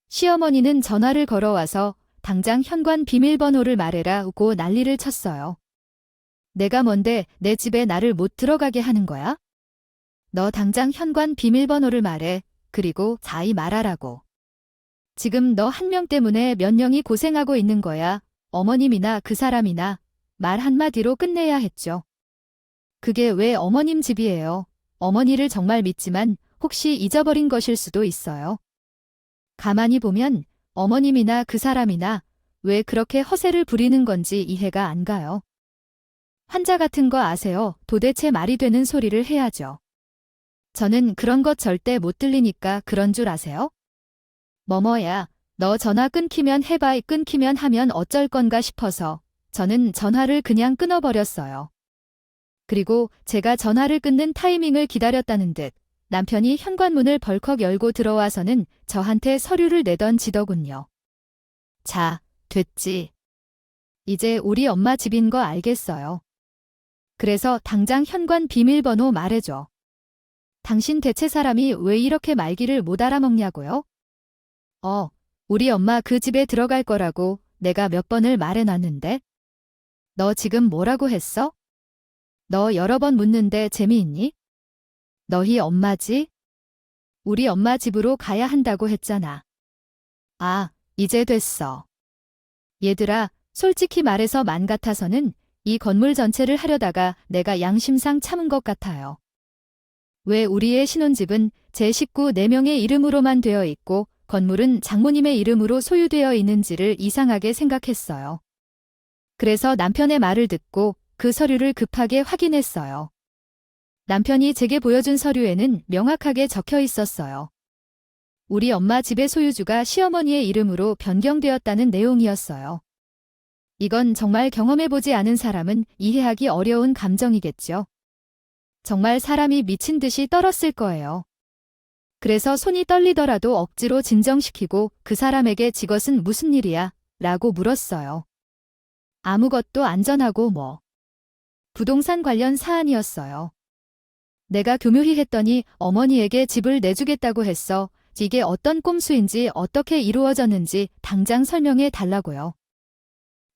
시어머니는 전화를 걸어와서 당장 현관 비밀번호를 말해라고 난리를 쳤어요. 내가 뭔데 내 집에 나를 못 들어가게 하는 거야? 너 당장 현관 비밀번호를 말해. 그리고 자의 말하라고. 지금 너 한 명 때문에 몇 명이 고생하고 있는 거야. 어머님이나 그 사람이나. 말 한마디로 끝내야 했죠. 그게 왜 어머님 집이에요? 어머니를 정말 믿지만 혹시 잊어버린 것일 수도 있어요. 가만히 보면 어머님이나 그 사람이나 왜 그렇게 허세를 부리는 건지 이해가 안 가요. 환자 같은 거 아세요? 도대체 말이 되는 소리를 해야죠. 저는 그런 것 절대 못 들리니까 그런 줄 아세요? 뭐뭐야, 너 전화 끊기면 해봐. 끊기면 하면 어쩔 건가 싶어서 저는 전화를 그냥 끊어버렸어요. 그리고 제가 전화를 끊는 타이밍을 기다렸다는 듯 남편이 현관문을 벌컥 열고 들어와서는 저한테 서류를 내던지더군요. 자, 됐지. 이제 우리 엄마 집인 거 알겠어요. 그래서 당장 현관 비밀번호 말해줘. 당신 대체 사람이 왜 이렇게 말귀를 못 알아먹냐고요? 우리 엄마 그 집에 들어갈 거라고 내가 몇 번을 말해놨는데? 너 지금 뭐라고 했어? 너 여러 번 묻는데 재미있니? 너희 엄마지? 우리 엄마 집으로 가야 한다고 했잖아. 아, 이제 됐어. 얘들아, 솔직히 말해서 맘 같아서는 이 건물 전체를 하려다가 내가 양심상 참은 것 같아요. 왜 우리의 신혼집은 제 식구 4명의 이름으로만 되어 있고 건물은 장모님의 이름으로 소유되어 있는지를 이상하게 생각했어요. 그래서 남편의 말을 듣고 그 서류를 급하게 확인했어요. 남편이 제게 보여준 서류에는 명확하게 적혀 있었어요. 우리 엄마 집의 소유주가 시어머니의 이름으로 변경되었다는 내용이었어요. 이건 정말 경험해보지 않은 사람은 이해하기 어려운 감정이겠죠. 정말 사람이 미친 듯이 떨었을 거예요. 그래서 손이 떨리더라도 억지로 진정시키고 그 사람에게 이것은 무슨 일이야? 라고 물었어요. 아무것도 안전하고 뭐. 부동산 관련 사안이었어요. 내가 교묘히 했더니 어머니에게 집을 내주겠다고 했어. 이게 어떤 꼼수인지 어떻게 이루어졌는지 당장 설명해 달라고요.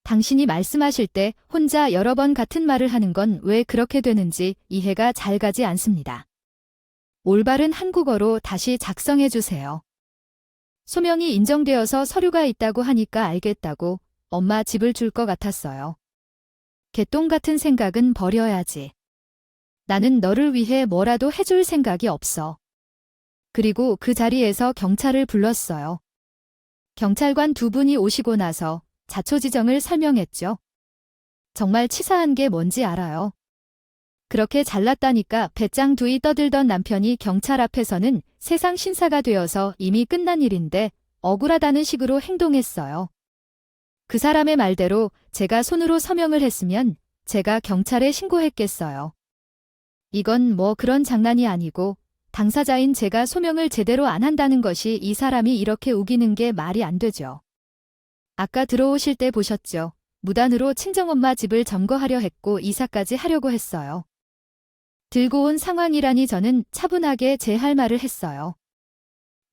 당신이 말씀하실 때 혼자 여러 번 같은 말을 하는 건 왜 그렇게 되는지 이해가 잘 가지 않습니다. 올바른 한국어로 다시 작성해 주세요. 소명이 인정되어서 서류가 있다고 하니까 알겠다고 엄마 집을 줄 것 같았어요. 개똥 같은 생각은 버려야지. 나는 너를 위해 뭐라도 해줄 생각이 없어. 그리고 그 자리에서 경찰을 불렀어요. 경찰관 2분이 오시고 나서 자초지정을 설명했죠. 정말 치사한 게 뭔지 알아요. 그렇게 잘났다니까 배짱 두이 떠들던 남편이 경찰 앞에서는 세상 신사가 되어서 이미 끝난 일인데 억울하다는 식으로 행동했어요. 그 사람의 말대로 제가 손으로 서명을 했으면 제가 경찰에 신고했겠어요. 이건 뭐 그런 장난이 아니고 당사자인 제가 소명을 제대로 안 한다는 것이 이 사람이 이렇게 우기는 게 말이 안 되죠. 아까 들어오실 때 보셨죠? 무단으로 친정엄마 집을 점거하려 했고 이사까지 하려고 했어요. 들고 온 상황이라니 저는 차분하게 제 할 말을 했어요.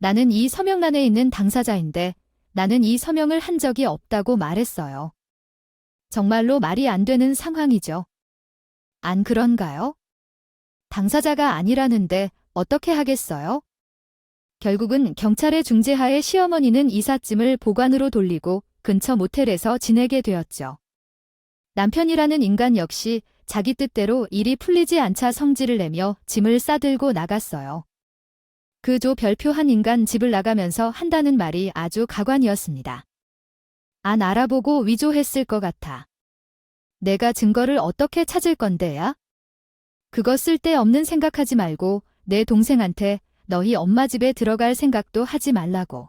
나는 이 서명란에 있는 당사자인데 나는 이 서명을 한 적이 없다고 말했어요. 정말로 말이 안 되는 상황이죠. 안 그런가요? 당사자가 아니라는데 어떻게 하겠어요? 결국은 경찰의 중재하에 시어머니는 이삿짐을 보관으로 돌리고 근처 모텔에서 지내게 되었죠. 남편이라는 인간 역시 자기 뜻대로 일이 풀리지 않자 성질을 내며 짐을 싸들고 나갔어요. 그 조 별표한 인간 집을 나가면서 한다는 말이 아주 가관이었습니다. 안 알아보고 위조했을 것 같아. 내가 증거를 어떻게 찾을 건데야? 그거 쓸데없는 생각하지 말고 내 동생한테 너희 엄마 집에 들어갈 생각도 하지 말라고.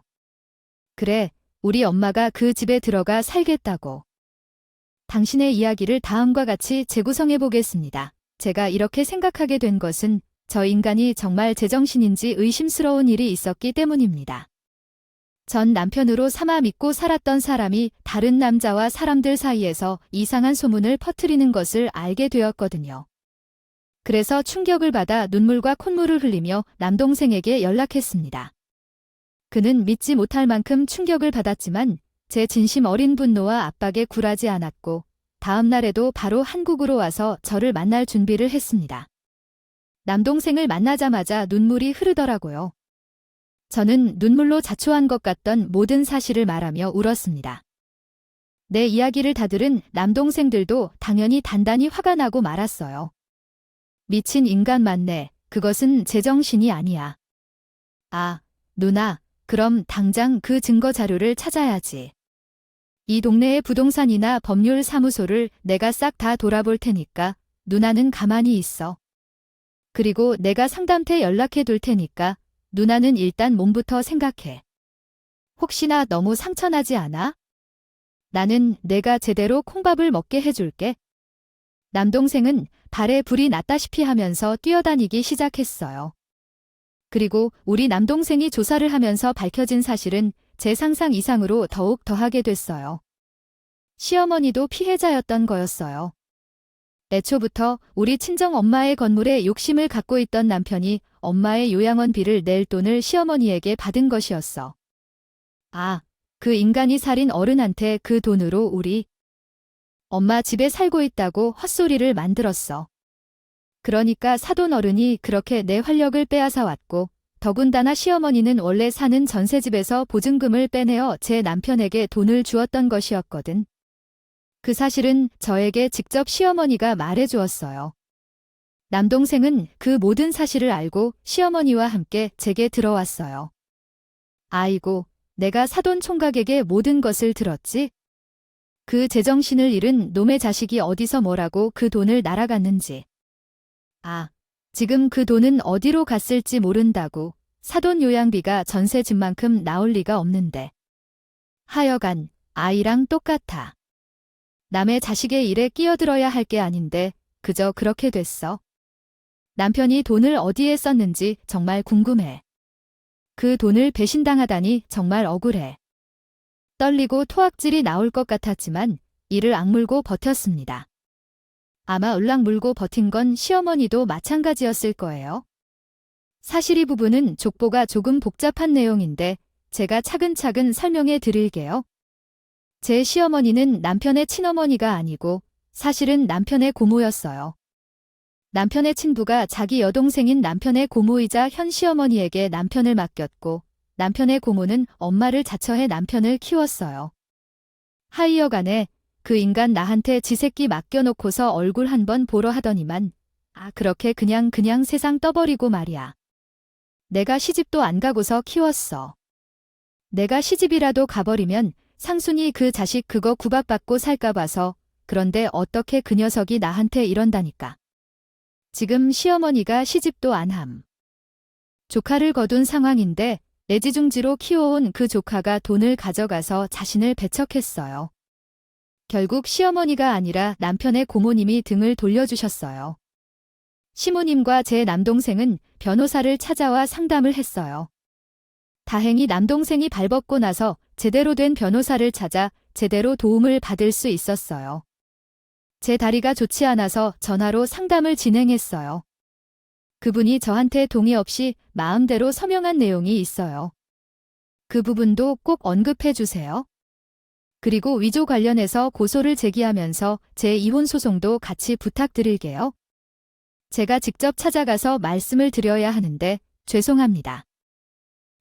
그래, 우리 엄마가 그 집에 들어가 살겠다고. 당신의 이야기를 다음과 같이 재구성해 보겠습니다. 제가 이렇게 생각하게 된 것은 저 인간이 정말 제정신인지 의심스러운 일이 있었기 때문입니다. 전 남편으로 삼아 믿고 살았던 사람이 다른 남자와 사람들 사이에서 이상한 소문을 퍼뜨리는 것을 알게 되었거든요. 그래서 충격을 받아 눈물과 콧물을 흘리며 남동생에게 연락했습니다. 그는 믿지 못할 만큼 충격을 받았지만 제 진심 어린 분노와 압박에 굴하지 않았고 다음 날에도 바로 한국으로 와서 저를 만날 준비를 했습니다. 남동생을 만나자마자 눈물이 흐르더라고요. 저는 눈물로 자초한 것 같던 모든 사실을 말하며 울었습니다. 내 이야기를 다 들은 남동생들도 당연히 단단히 화가 나고 말았어요. 미친 인간 맞네. 그것은 제정신이 아니야. 아, 누나, 그럼 당장 그 증거 자료를 찾아야지. 이 동네의 부동산이나 법률 사무소를 내가 싹 다 돌아볼 테니까 누나는 가만히 있어. 그리고 내가 상담태 연락해 둘 테니까 누나는 일단 몸부터 생각해. 혹시나 너무 상처나지 않아? 나는 내가 제대로 콩밥을 먹게 해줄게. 남동생은 발에 불이 났다시피 하면서 뛰어다니기 시작했어요. 그리고 우리 남동생이 조사를 하면서 밝혀진 사실은 제 상상 이상으로 더욱 더하게 됐어요. 시어머니도 피해자였던 거였어요. 애초부터 우리 친정엄마의 건물에 욕심을 갖고 있던 남편이 엄마의 요양원비를 낼 돈을 시어머니에게 받은 것이었어. 아, 그 인간이 살인 어른한테 그 돈으로 우리 엄마 집에 살고 있다고 헛소리를 만들었어. 그러니까 사돈 어른이 그렇게 내 활력을 빼앗아 왔고 더군다나 시어머니는 원래 사는 전세집에서 보증금을 빼내어 제 남편에게 돈을 주었던 것이었거든. 그 사실은 저에게 직접 시어머니가 말해 주었어요. 남동생은 그 모든 사실을 알고 시어머니와 함께 제게 들어왔어요. 아이고, 내가 사돈 총각에게 모든 것을 들었지? 그 제정신을 잃은 놈의 자식이 어디서 뭐라고 그 돈을 날아갔는지. 아, 지금 그 돈은 어디로 갔을지 모른다고. 사돈 요양비가 전세 집만큼 나올 리가 없는데. 하여간 아이랑 똑같아. 남의 자식의 일에 끼어들어야 할 게 아닌데 그저 그렇게 됐어. 남편이 돈을 어디에 썼는지 정말 궁금해. 그 돈을 배신당하다니 정말 억울해. 떨리고 토악질이 나올 것 같았지만 이를 악물고 버텼습니다. 아마 을락 물고 버틴 건 시어머니도 마찬가지였을 거예요. 사실 이 부분은 족보가 조금 복잡한 내용인데 제가 차근차근 설명해 드릴게요. 제 시어머니는 남편의 친어머니가 아니고 사실은 남편의 고모였어요. 남편의 친부가 자기 여동생인 남편의 고모이자 현 시어머니에게 남편을 맡겼고 남편의 고모는 엄마를 자처해 남편을 키웠어요. 하이여간에 그 인간 나한테 지 새끼 맡겨놓고서 얼굴 한번 보러 하더니만 그렇게 그냥 세상 떠버리고 말이야. 내가 시집도 안 가고서 키웠어. 내가 시집이라도 가버리면 상순이 그 자식 그거 구박받고 살까 봐서. 그런데 어떻게 그 녀석이 나한테 이런다니까. 지금 시어머니가 시집도 안 함. 조카를 거둔 상황인데 애지중지로 키워온 그 조카가 돈을 가져가서 자신을 배척했어요. 결국 시어머니가 아니라 남편의 고모님이 등을 돌려주셨어요. 시모님과 제 남동생은 변호사를 찾아와 상담을 했어요. 다행히 남동생이 발벗고 나서 제대로 된 변호사를 찾아 제대로 도움을 받을 수 있었어요. 제 다리가 좋지 않아서 전화로 상담을 진행했어요. 그분이 저한테 동의 없이 마음대로 서명한 내용이 있어요. 그 부분도 꼭 언급해 주세요. 그리고 위조 관련해서 고소를 제기하면서 제 이혼 소송도 같이 부탁드릴게요. 제가 직접 찾아가서 말씀을 드려야 하는데 죄송합니다.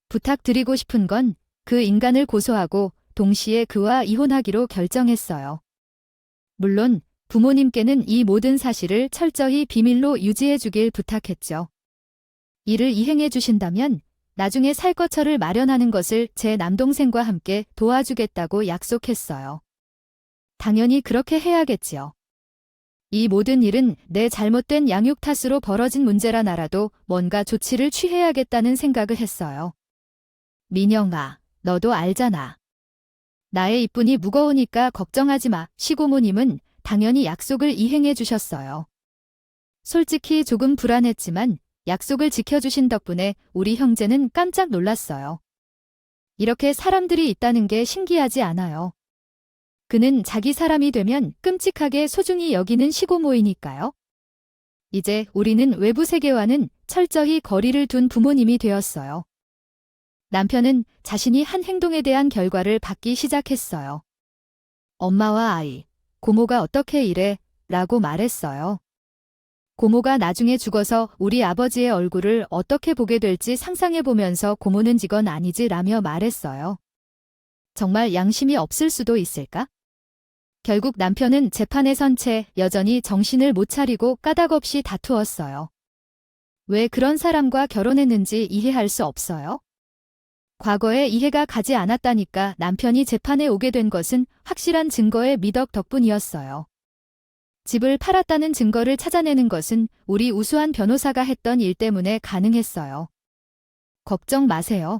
부탁드리고 싶은 건 그 인간을 고소하고 동시에 그와 이혼하기로 결정했어요. 물론 부모님께는 이 모든 사실을 철저히 비밀로 유지해 주길 부탁했죠. 이를 이행해 주신다면 나중에 살 거처를 마련하는 것을 제 남동생과 함께 도와주겠다고 약속했어요. 당연히 그렇게 해야겠지요. 이 모든 일은 내 잘못된 양육 탓으로 벌어진 문제라 나라도 뭔가 조치를 취해야겠다는 생각을 했어요. 민영아, 너도 알잖아. 나의 이쁜이 무거우니까 걱정하지 마. 시고모님은 당연히 약속을 이행해 주셨어요. 솔직히 조금 불안했지만 약속을 지켜주신 덕분에 우리 형제는 깜짝 놀랐어요. 이렇게 사람들이 있다는 게 신기하지 않아요. 그는 자기 사람이 되면 끔찍하게 소중히 여기는 시고모이니까요. 이제 우리는 외부 세계와는 철저히 거리를 둔 부모님이 되었어요. 남편은 자신이 한 행동에 대한 결과를 받기 시작했어요. 엄마와 아이, 고모가 어떻게 이래? 라고 말했어요. 고모가 나중에 죽어서 우리 아버지의 얼굴을 어떻게 보게 될지 상상해보면서 고모는 직원 아니지 라며 말했어요. 정말 양심이 없을 수도 있을까? 결국 남편은 재판에 선 채 여전히 정신을 못 차리고 까닭없이 다투었어요. 왜 그런 사람과 결혼했는지 이해할 수 없어요? 과거에 이해가 가지 않았다니까 남편이 재판에 오게 된 것은 확실한 증거의 미덕 덕분이었어요. 집을 팔았다는 증거를 찾아내는 것은 우리 우수한 변호사가 했던 일 때문에 가능했어요. 걱정 마세요.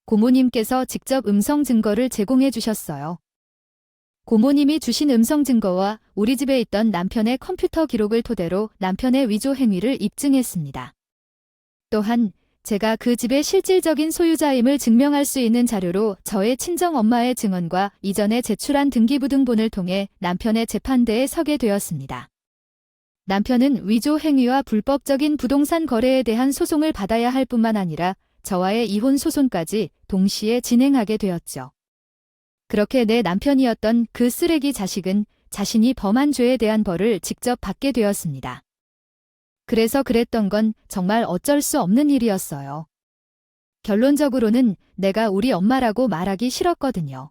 고모님께서 직접 음성 증거를 제공해 주셨어요. 고모님이 주신 음성 증거와 우리 집에 있던 남편의 컴퓨터 기록을 토대로 남편의 위조 행위를 입증했습니다. 또한 제가 그 집의 실질적인 소유자임을 증명할 수 있는 자료로 저의 친정엄마의 증언과 이전에 제출한 등기부등본을 통해 남편의 재판대에 서게 되었습니다. 남편은 위조 행위와 불법적인 부동산 거래에 대한 소송을 받아야 할 뿐만 아니라 저와의 이혼 소송까지 동시에 진행하게 되었죠. 그렇게 내 남편이었던 그 쓰레기 자식은 자신이 범한 죄에 대한 벌을 직접 받게 되었습니다. 그래서 그랬던 건 정말 어쩔 수 없는 일이었어요. 결론적으로는 내가 우리 엄마라고 말하기 싫었거든요.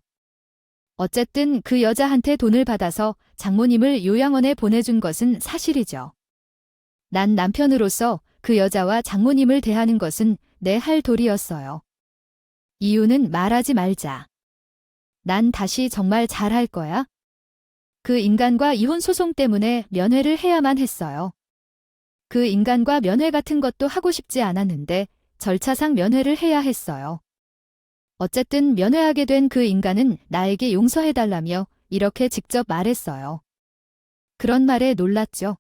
어쨌든 그 여자한테 돈을 받아서 장모님을 요양원에 보내준 것은 사실이죠. 난 남편으로서 그 여자와 장모님을 대하는 것은 내 할 도리였어요. 이유는 말하지 말자. 난 다시 정말 잘할 거야. 그 인간과 이혼 소송 때문에 면회를 해야만 했어요. 그 인간과 면회 같은 것도 하고 싶지 않았는데 절차상 면회를 해야 했어요. 어쨌든 면회하게 된 그 인간은 나에게 용서해달라며 이렇게 직접 말했어요. 그런 말에 놀랐죠.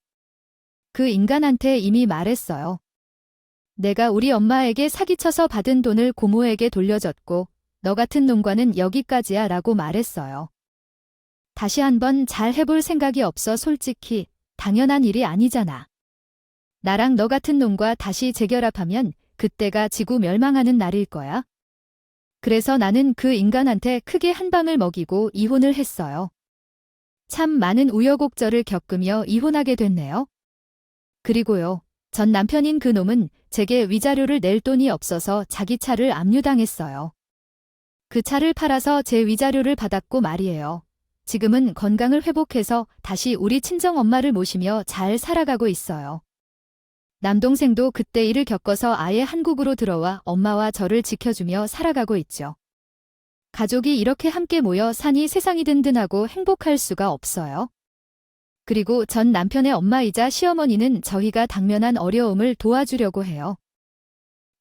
그 인간한테 이미 말했어요. 내가 우리 엄마에게 사기쳐서 받은 돈을 고모에게 돌려줬고 너 같은 놈과는 여기까지야 라고 말했어요. 다시 한번 잘 해볼 생각이 없어. 솔직히 당연한 일이 아니잖아. 나랑 너 같은 놈과 다시 재결합하면 그때가 지구 멸망하는 날일 거야. 그래서 나는 그 인간한테 크게 한 방을 먹이고 이혼을 했어요. 참 많은 우여곡절을 겪으며 이혼하게 됐네요. 그리고요, 전 남편인 그 놈은 제게 위자료를 낼 돈이 없어서 자기 차를 압류당했어요. 그 차를 팔아서 제 위자료를 받았고 말이에요. 지금은 건강을 회복해서 다시 우리 친정엄마를 모시며 잘 살아가고 있어요. 남동생도 그때 일을 겪어서 아예 한국으로 들어와 엄마와 저를 지켜주며 살아가고 있죠. 가족이 이렇게 함께 모여 사니 세상이 든든하고 행복할 수가 없어요. 그리고 전 남편의 엄마이자 시어머니는 저희가 당면한 어려움을 도와주려고 해요.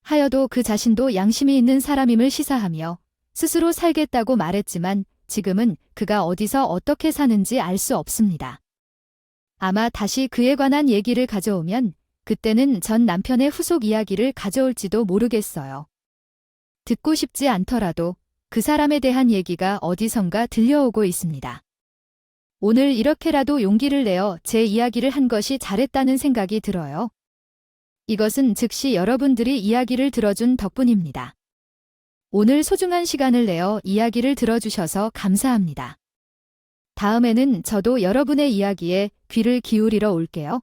하여도 그 자신도 양심이 있는 사람임을 시사하며 스스로 살겠다고 말했지만 지금은 그가 어디서 어떻게 사는지 알 수 없습니다. 아마 다시 그에 관한 얘기를 가져오면 그때는 전 남편의 후속 이야기를 가져올지도 모르겠어요. 듣고 싶지 않더라도 그 사람에 대한 얘기가 어디선가 들려오고 있습니다. 오늘 이렇게라도 용기를 내어 제 이야기를 한 것이 잘했다는 생각이 들어요. 이것은 즉시 여러분들이 이야기를 들어준 덕분입니다. 오늘 소중한 시간을 내어 이야기를 들어주셔서 감사합니다. 다음에는 저도 여러분의 이야기에 귀를 기울이러 올게요.